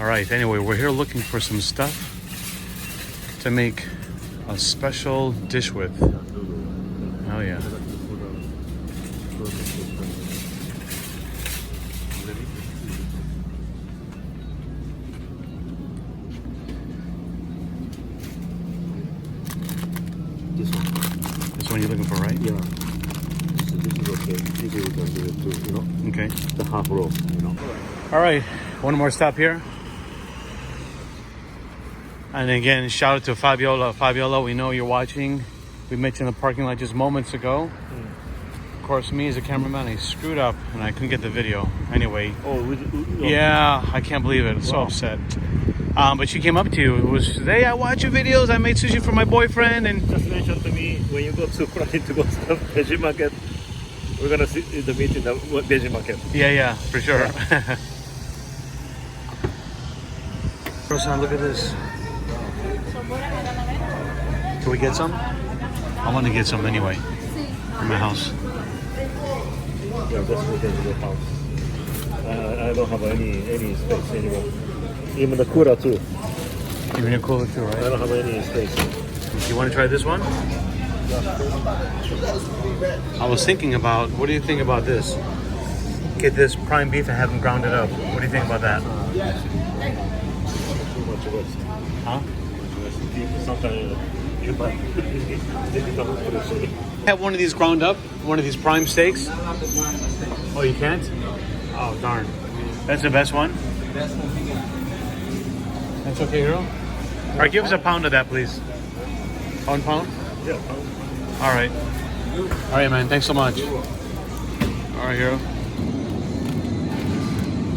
All right, anyway, we're here looking for some stuff to make a special dish with. Oh yeah. This one. This one you're looking for, right? Yeah. This is okay. This is we can do it too, you know? Okay. The half roll, you know? All right, one more stop here. And again, shout out to Fabiola. Fabiola, we know you're watching. We met you in the parking lot just moments ago. Of course, me as a cameraman, I screwed up and I couldn't get the video. Anyway. Oh, yeah, I can't believe it. I'm so upset. But she came up to you. It was, hey, I watch your videos. I made sushi for my boyfriend. And just mentioned to me when you go to planning to go to the veggie market, we're gonna see the meet in the veggie market. Yeah, for sure. Rosan, look at this. Can we get some? I want to get some anyway. For my house. Yeah, let's go to the house. I don't have any space anymore. Even the cooler too. Even a cooler too, right? I don't have any space. You want to try this one? I was thinking about, what do you think about this? Get this prime beef and have them ground it up. What do you think about that? Too much waste. Huh? Sometimes you buy. Have one of these ground up, one of these prime steaks. Oh, you can't? Oh, darn. That's the best one? That's okay, Hiro? All right, give us a pound of that, please. 1 pound? Yeah. All right. All right, man. Thanks so much. All right, Hiro.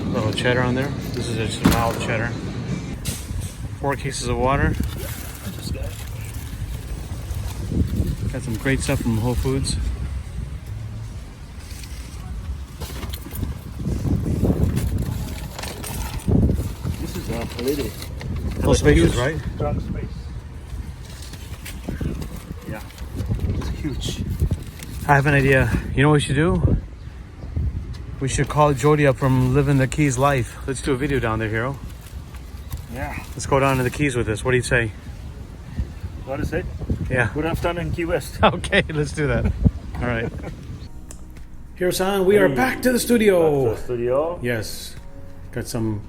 A little cheddar on there. This is just a mild cheddar. 4 cases of water. Got some great stuff from Whole Foods. This is a lady. Full spaces, right? Trunk space. Yeah. It's huge. I have an idea. You know what we should do? We should call Jody up from Living the Keys Life. Let's do a video down there, Hiro. Yeah. Let's go down to the Keys with us. What do you say? What is it? Yeah. Good afternoon, Key West. Okay, let's do that. All right. Hiro-san, we are back to the studio. Back to the studio. Yes. Got some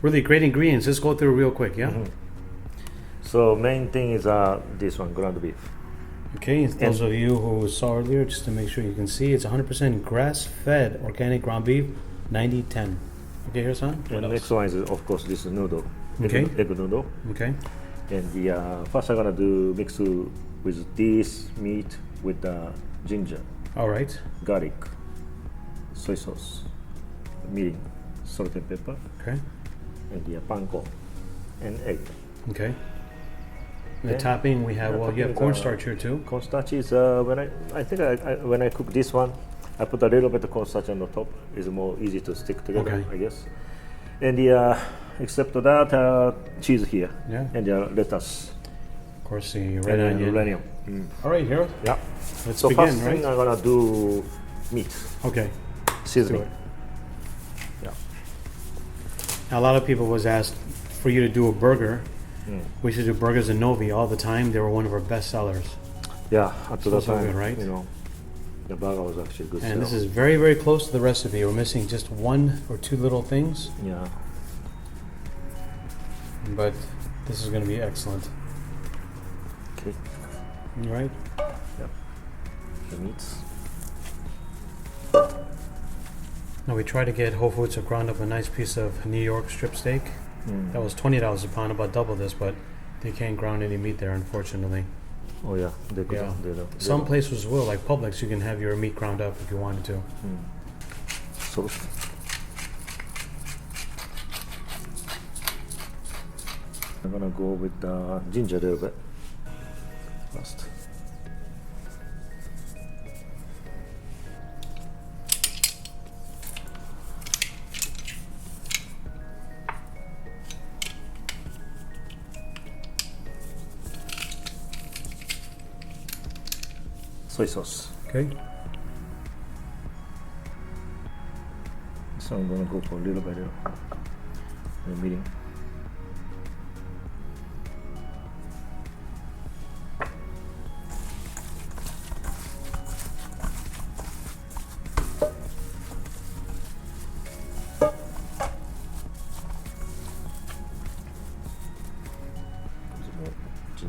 really great ingredients. Let's go through real quick, yeah? So main thing is this one, ground beef. Okay, those of you who saw earlier, just to make sure you can see, it's 100% grass-fed organic ground beef, 90-10. Okay, Hiro-san? And next one is, of course, this noodle. Okay. Egg noodle. Okay. And the first I'm gonna do mix with this meat with the ginger, All right. garlic, soy sauce, mirin, salt and pepper, Okay. and the panko, and egg. Okay. And the Okay. topping we have, The well, you have topping is, cornstarch here too. Cornstarch is when when I cook this one, I put a little bit of cornstarch on the top. It's more easy to stick together, Okay. I guess. And the except that cheese here, Yeah. and the lettuce, Of course, the red onion. onion. All right, Hiro. Yeah. Let's So begin, first right? thing I'm gonna do meat Okay. seasoning. Yeah. Now, a lot of people was asked for you to do a burger. We should do burgers in Novi all the time. They were one of our best sellers. Yeah. Up to that So time, good, right? you know, the burger was actually good. And this sell. is very, very close to the recipe. We're missing just 1 or 2 little things, Yeah. but this is going to be excellent. Okay. All right. The meats. Now we try to get Whole Foods to ground up a nice piece of New York strip steak. That was $20 a pound, about double this, but they can't ground any meat there, unfortunately. Oh yeah. They could. Yeah. They don't. Some places will, like Publix, you can have your meat ground up if you wanted to. So. I'm gonna go with ginger a little bit first. Soy sauce. Okay. So I'm gonna go for a little bit of mirin.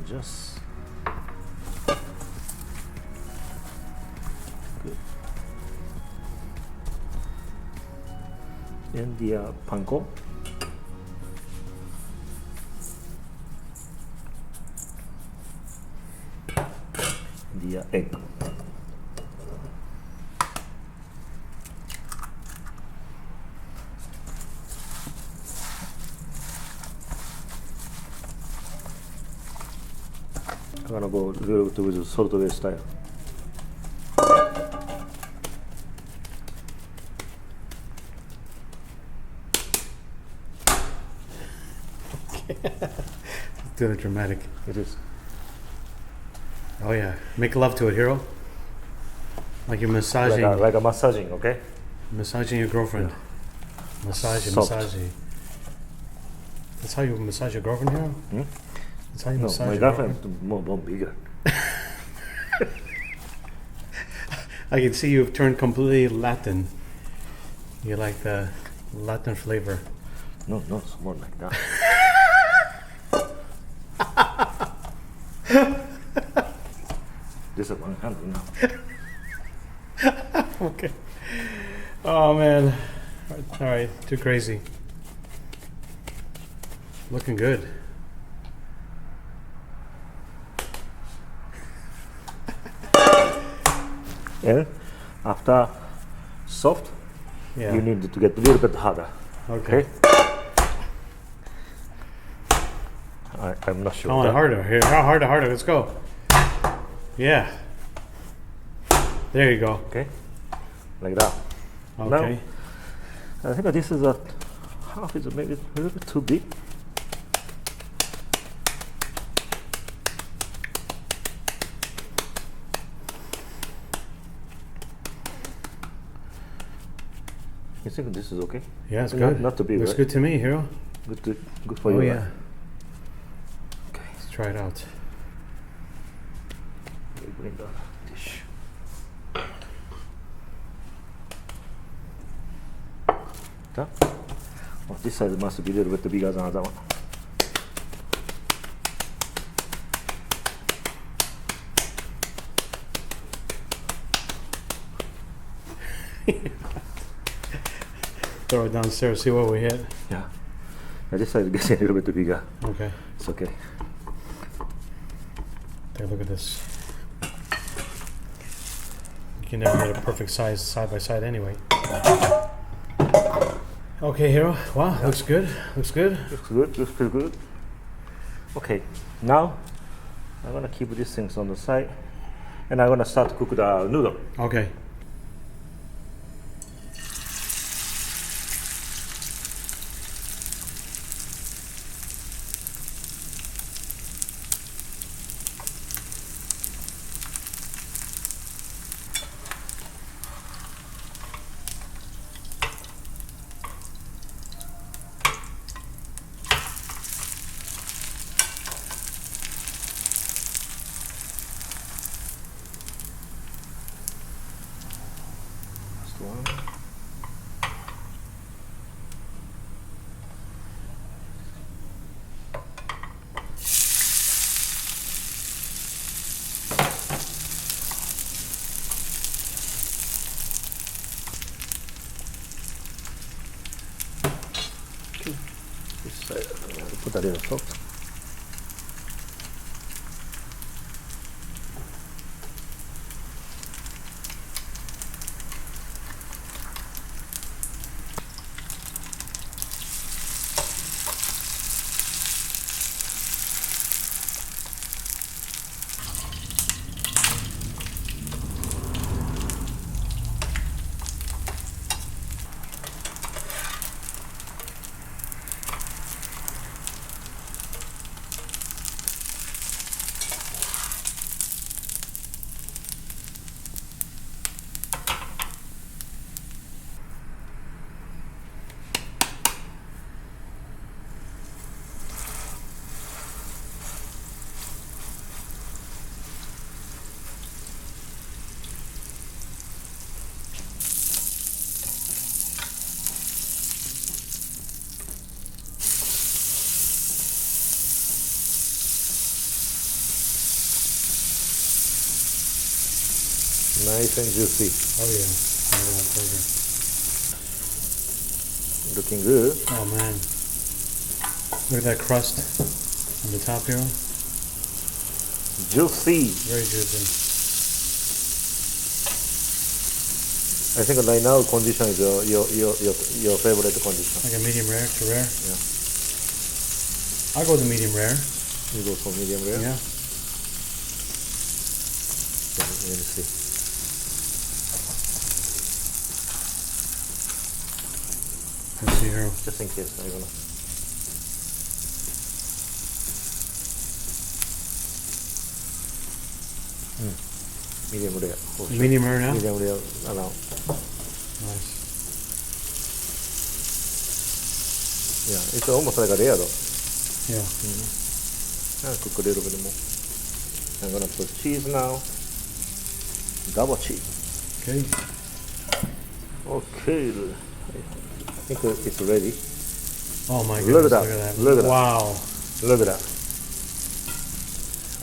just good. And the panko. The egg. I'm gonna go a little bit with salt based style. Do the dramatic. It is. Oh yeah, make love to it, Hiro. Like you're massaging, Like a massaging, okay? massaging your girlfriend. Massage, Soft. massage. That's how you massage your girlfriend, Hiro. Hmm? That's how you No, massage my your girlfriend girlfriend. is more bigger. I can see you've turned completely Latin. You like the Latin flavor. No, it's more like that. This is one hand now. Okay. Oh man. All right, too crazy. Looking good. And after soft, Yeah. you need to get a little bit harder. Okay. I'm not sure. Come on, harder. Here, harder. Let's go. Yeah. There you go. Okay, like that. Okay. Now, I think this is a half is maybe a little bit too big. You think this is okay? Yeah, it's Not- good. not too big, Looks right? good to me, Hiro. Good for Oh you. yeah. Okay. Let's try it out. We bring the dish. That? Oh, this side must be a little bit bigger than the other one. Throw it downstairs. See what we hit. Yeah. This side gets a little bit bigger. Okay. It's okay. Take a look at this. You can never get a perfect size side by side anyway. Okay, Hiro. Wow, looks good. Looks good. Looks good. Looks pretty good. Okay. Now I'm gonna keep these things on the side, and I'm gonna start to cook the noodle. Okay. Last one. Okay. This side, I'm gonna put that in the salt. Nice and juicy. Oh yeah. I love that burger. Looking good. Oh man. Look at that crust on the top here. Juicy. Very juicy. I think right now condition is your favorite condition. Like a medium rare to rare? Yeah. I'll go with the medium rare. You go for medium rare? Yeah. Let me see. Let's see here. Just in case I'm gonna. Medium rare. For sure. Medium rare now? Medium rare around. Nice. Yeah, it's almost like a rare though. Yeah. I'll cook a little bit more. I'm gonna put cheese now. Double cheese. Okay. Okay. I think it's ready. Oh my Look goodness, at look that. at that. Look at that. Wow. Look at that.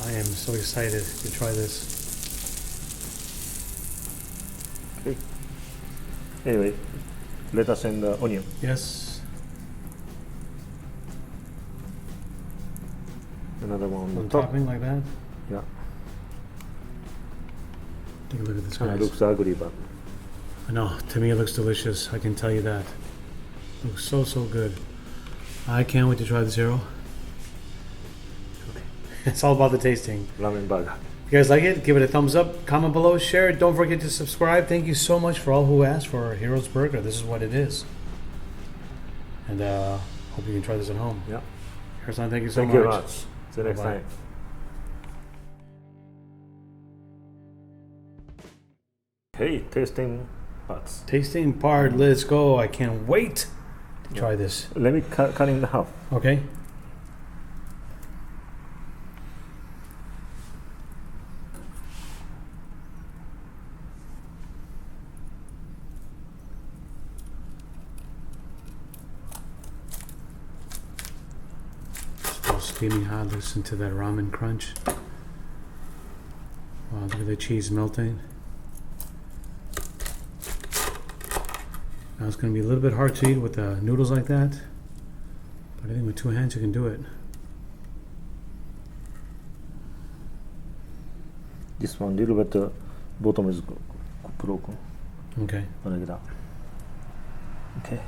I am so excited to try this. Okay. Anyway, lettuce and onion. Yes. Another one on On the top. topping like that. Yeah. Take a look at this, Kind of guys. looks ugly, but I know. To me, it looks delicious. I can tell you that. Looks so, so good. I can't wait to try this, Hiro. okay. It's all about the tasting. Ramen burger. If you guys like it, give it a thumbs up, comment below, share it. Don't forget to subscribe. Thank you so much for all who asked for Hiro's Burger. This is what it is. And hope you can try this at home. Yeah. Hiro-san, thank you so Thank you much. very much. See you next Bye-bye. time. Okay, tasting parts. Tasting part, let's go. I can't wait to try this. Let me cut in half. Okay. Still steaming hot. Listen to that ramen crunch. Wow, look at the cheese melting. Now it's going to be a little bit hard to eat with noodles like that, but I think with two hands you can do it. This one, little bit bottom is broken. Okay. Like that. Okay.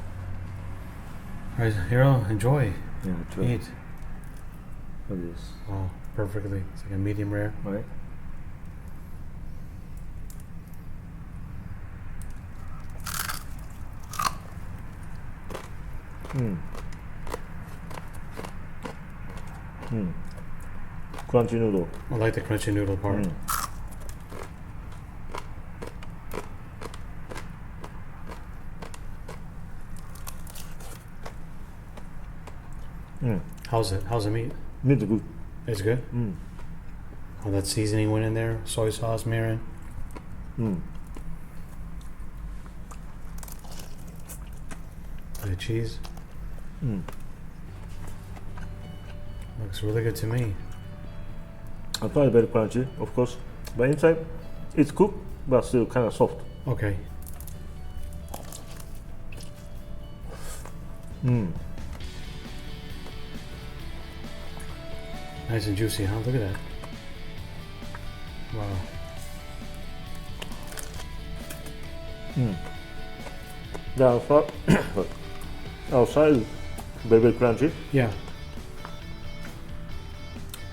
All right, Hiro, enjoy. Yeah, try. Eat. Look at this. Oh, perfectly. It's like a medium rare. Right? Crunchy noodle. I like the crunchy noodle part. How's it? How's the meat? Meat is good. It's good? Oh, that seasoning went in there. Soy sauce, Mirin. The cheese. Looks really good to me. Outside very crunchy, of course, but inside it's cooked, but still kind of soft. Okay. Nice and juicy, huh? Look at that. Wow. The outside very crunchy, Yeah.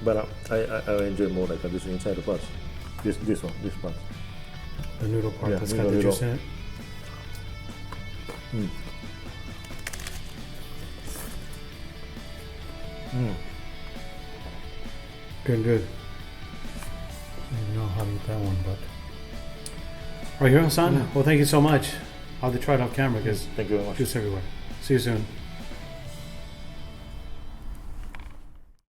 but I enjoy more like this inside part. This part. The noodle part Yeah, that's got the noodle. juice in it. Good, good. I don't know how to eat that one, but. All right, Hiro-san. Well, thank you so much. I'll have to try it off camera because Thank you very much. juice everywhere. See you soon.